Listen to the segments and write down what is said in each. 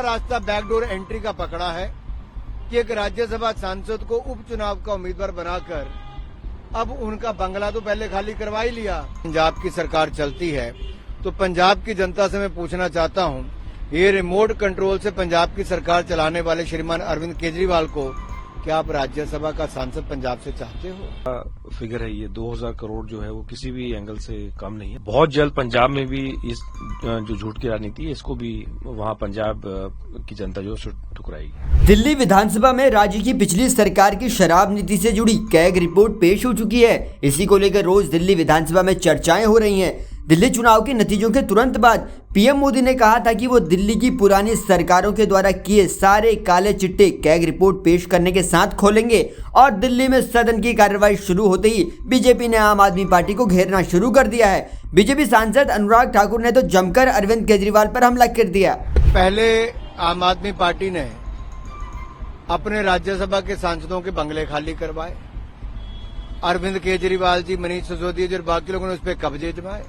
रास्ता backdoor entry का पकड़ा है कि एक राज्यसभा सांसद को उपचुनाव का उम्मीदवार बनाकर अब उनका बंगला तो पहले खाली करवा ही लिया। पंजाब की सरकार चलती है तो पंजाब की जनता से मैं पूछना चाहता हूं, ये रिमोट कंट्रोल से पंजाब की सरकार चलाने वाले श्रीमान अरविंद केजरीवाल को क्या आप राज्यसभा का सांसद पंजाब से चाहते हो? फिगर है ये 2000 करोड़ जो है वो किसी भी एंगल से कम नहीं है। बहुत जल्द पंजाब में भी इस जो झूठ की राजनीति है इसको भी वहां पंजाब की जनता जो ठुकराएगी। दिल्ली विधानसभा में राज्य की पिछली सरकार की शराब नीति से जुड़ी कैग रिपोर्ट पेश हो चुकी है। इसी को लेकर रोज दिल्ली विधानसभा में चर्चाएं हो रही हैं। दिल्ली चुनाव के नतीजों के तुरंत बाद पीएम मोदी ने कहा था कि वो दिल्ली की पुरानी सरकारों के द्वारा किए सारे काले चिट्टे कैग रिपोर्ट पेश करने के साथ खोलेंगे और दिल्ली में सदन की कार्रवाई शुरू होते ही बीजेपी ने आम आदमी पार्टी को घेरना शुरू कर दिया है। बीजेपी सांसद अनुराग ठाकुर ने तो जमकर अरविंद केजरीवाल पर हमला कर दिया। पहले आम आदमी पार्टी ने अपने राज्यसभा के सांसदों के बंगले खाली करवाए, अरविंद केजरीवाल जी, मनीष सिसोदिया जी और बाकी लोगों ने उस पर कब्जे जमाए।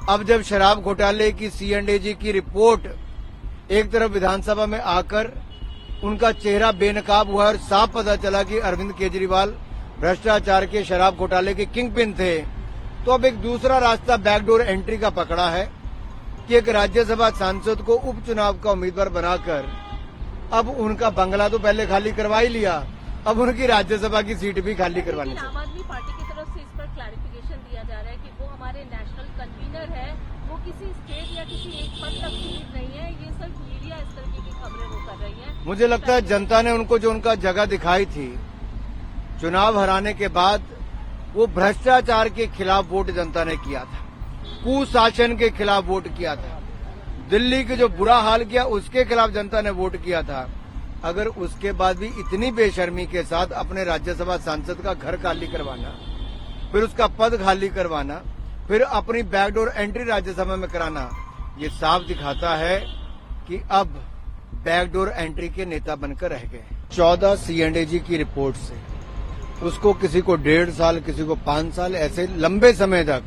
अब जब शराब घोटाले की C&AG की रिपोर्ट एक तरफ विधानसभा में आकर उनका चेहरा बेनकाब हुआ और साफ पता चला कि अरविंद केजरीवाल भ्रष्टाचार के शराब घोटाले के किंग पिन थे, तो अब एक दूसरा रास्ता बैकडोर एंट्री का पकड़ा है कि एक राज्यसभा सांसद को उपचुनाव का उम्मीदवार बनाकर अब उनका बंगला तो पहले खाली करवा ही लिया, अब उनकी राज्यसभा की सीट भी खाली करवानी चाहिए। आम आदमी पार्टी की तरफ से इस पर क्लैरिफिकेशन दिया जा रहा है कि वो हमारे नेशनल कन्वीनर है, वो किसी स्टेट या किसी एक पद तक सीमित नहीं है। ये सिर्फ मीडिया इस तरीके की खबरें वो कर रही है। मुझे लगता है जनता ने उनको जो उनका जगह दिखाई थी चुनाव हराने के बाद, वो भ्रष्टाचार के खिलाफ वोट जनता ने किया था, कुशासन के खिलाफ वोट किया था, दिल्ली के जो बुरा हाल किया उसके खिलाफ जनता ने वोट किया था। अगर उसके बाद भी इतनी बेशर्मी के साथ अपने राज्यसभा सांसद का घर खाली करवाना, फिर उसका पद खाली करवाना, फिर अपनी बैकडोर एंट्री राज्यसभा में कराना, ये साफ दिखाता है कि अब बैकडोर एंट्री के नेता बनकर रह गए। 14 C&AG की रिपोर्ट से उसको किसी को 1.5 साल, किसी को 5 साल, ऐसे लंबे समय तक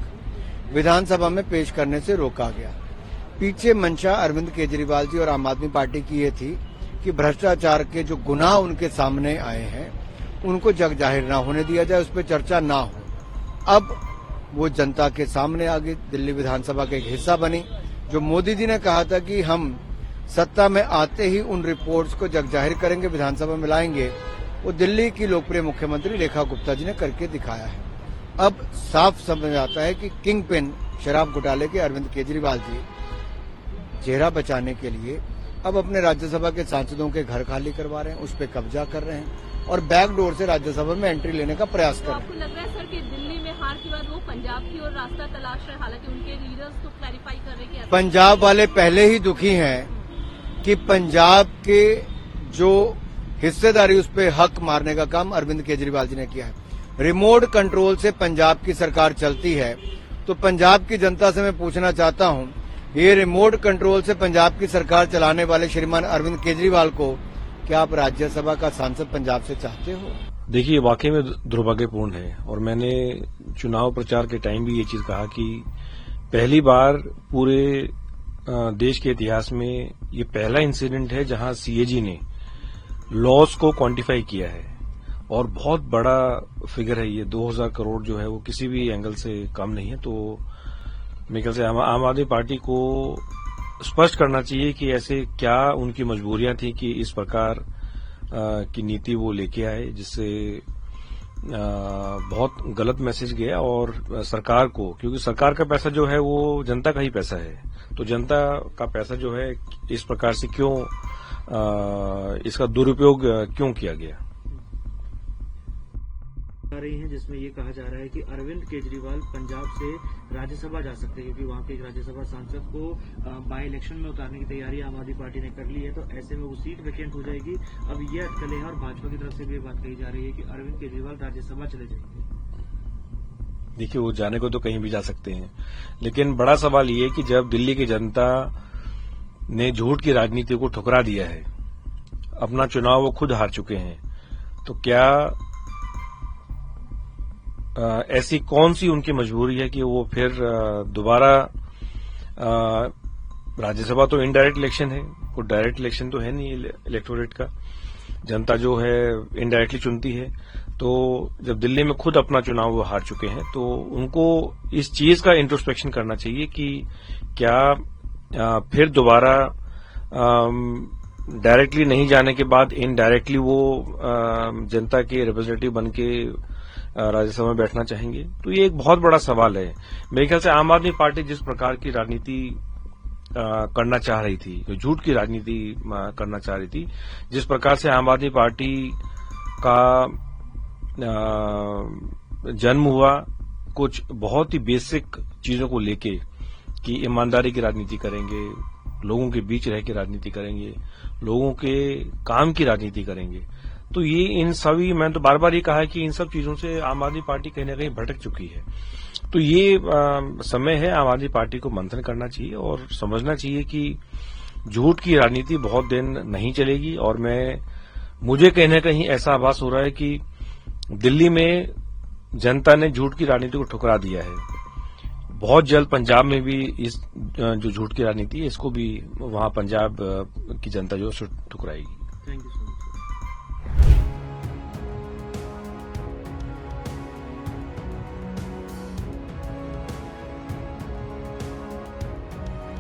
विधानसभा में पेश करने से रोका गया। पीछे मंशा अरविंद केजरीवाल जी और आम आदमी पार्टी की ये थी कि भ्रष्टाचार के जो गुनाह उनके सामने आए हैं उनको जग जाहिर ना होने दिया जाए, उस पर चर्चा ना हो। अब वो जनता के सामने आ गई, दिल्ली विधानसभा का एक हिस्सा बनी। जो मोदी जी ने कहा था कि हम सत्ता में आते ही उन रिपोर्ट्स को जग जाहिर करेंगे, विधानसभा में लाएंगे, वो दिल्ली की लोकप्रिय मुख्यमंत्री रेखा गुप्ता जी ने करके दिखाया है। अब साफ समझ आता है कि किंग पिन शराब घोटाले के अरविंद केजरीवाल जी चेहरा बचाने के लिए अब अपने राज्यसभा के सांसदों के घर खाली करवा रहे हैं, उस पर कब्जा कर रहे हैं और बैकडोर से राज्यसभा में एंट्री लेने का प्रयास कर रहे हैं। आपको लग रहा है सर कि दिल्ली में हार के बाद वो पंजाब की ओर रास्ता तलाश रहे, हालांकि उनके लीडर्स तो क्लैरिफाई कर रहे हैं कि पंजाब वाले पहले ही दुखी हैं कि पंजाब के जो हिस्सेदारी उस पर हक मारने का काम अरविंद केजरीवाल जी ने किया है। रिमोट कंट्रोल से पंजाब की सरकार चलती है तो पंजाब की जनता से मैं पूछना चाहता हूं, ये रिमोट कंट्रोल से पंजाब की सरकार चलाने वाले श्रीमान अरविंद केजरीवाल को क्या आप राज्यसभा का सांसद पंजाब से चाहते हो? देखिए, वाकई में दुर्भाग्यपूर्ण है और मैंने चुनाव प्रचार के टाइम भी ये चीज कहा कि पहली बार पूरे देश के इतिहास में ये पहला इंसिडेंट है जहां CAG ने लॉस को क्वांटिफाई किया है और बहुत बड़ा फिगर है ये 2000 करोड़ जो है वो किसी भी एंगल से कम नहीं है। तो मेरे ख्याल से आम आदमी पार्टी को स्पष्ट करना चाहिए कि ऐसे क्या उनकी मजबूरियां थी कि इस प्रकार की नीति वो लेके आए, जिससे बहुत गलत मैसेज गया और सरकार को, क्योंकि सरकार का पैसा जो है वो जनता का ही पैसा है, तो जनता का पैसा जो है इस प्रकार से क्यों इसका दुरुपयोग क्यों किया गया। रही हैं जिसमें ये कहा जा रहा है कि अरविंद केजरीवाल पंजाब से राज्यसभा जा सकते हैं, क्योंकि वहां के एक राज्यसभा सांसद को बाई इलेक्शन में उतारने की तैयारी आम आदमी पार्टी ने कर ली है, तो ऐसे में वो सीट वैकेंट हो जाएगी। अब ये अटकलें हैं और भाजपा की तरफ से भी ये बात कही जा रही है कि अरविंद केजरीवाल राज्यसभा चले जाएंगे। देखिए, वो जाने को तो कहीं भी जा सकते हैं, लेकिन बड़ा सवाल ये है कि जब दिल्ली की जनता ने झूठ की राजनीति को ठुकरा दिया है, अपना चुनाव वो खुद हार चुके हैं, तो क्या ऐसी कौन सी उनकी मजबूरी है कि वो फिर दोबारा राज्यसभा तो इनडायरेक्ट इलेक्शन है, कोई डायरेक्ट इलेक्शन तो है नहीं इलेक्टोरेट का। जनता जो है इनडायरेक्टली चुनती है। तो जब दिल्ली में खुद अपना चुनाव वो हार चुके हैं तो उनको इस चीज का इंट्रोस्पेक्शन करना चाहिए कि क्या फिर दोबारा डायरेक्टली नहीं जाने के बाद इनडायरेक्टली वो जनता के रिप्रेजेंटेटिव बन के राज्यसभा में बैठना चाहेंगे। तो ये एक बहुत बड़ा सवाल है। मेरे ख्याल से आम आदमी पार्टी जिस प्रकार की राजनीति करना चाह रही थी, जो झूठ की राजनीति करना चाह रही थी, जिस प्रकार से आम आदमी पार्टी का जन्म हुआ कुछ बहुत ही बेसिक चीजों को लेके कि ईमानदारी की राजनीति करेंगे, लोगों के बीच रह के राजनीति करेंगे, लोगों के काम की राजनीति करेंगे। तो ये इन सभी, मैंने तो बार बार ये कहा है कि इन सब चीजों से आम आदमी पार्टी कहीं न कहीं भटक चुकी है। तो ये समय है आम आदमी पार्टी को मंथन करना चाहिए और समझना चाहिए कि झूठ की राजनीति बहुत दिन नहीं चलेगी। और मुझे कहीं न कहीं ऐसा आभास हो रहा है कि दिल्ली में जनता ने झूठ की राजनीति को ठुकरा दिया है। बहुत जल्द पंजाब में भी इस जो झूठ की राजनीति है इसको भी वहां पंजाब की जनता जो है ठुकराएगी। Thank you.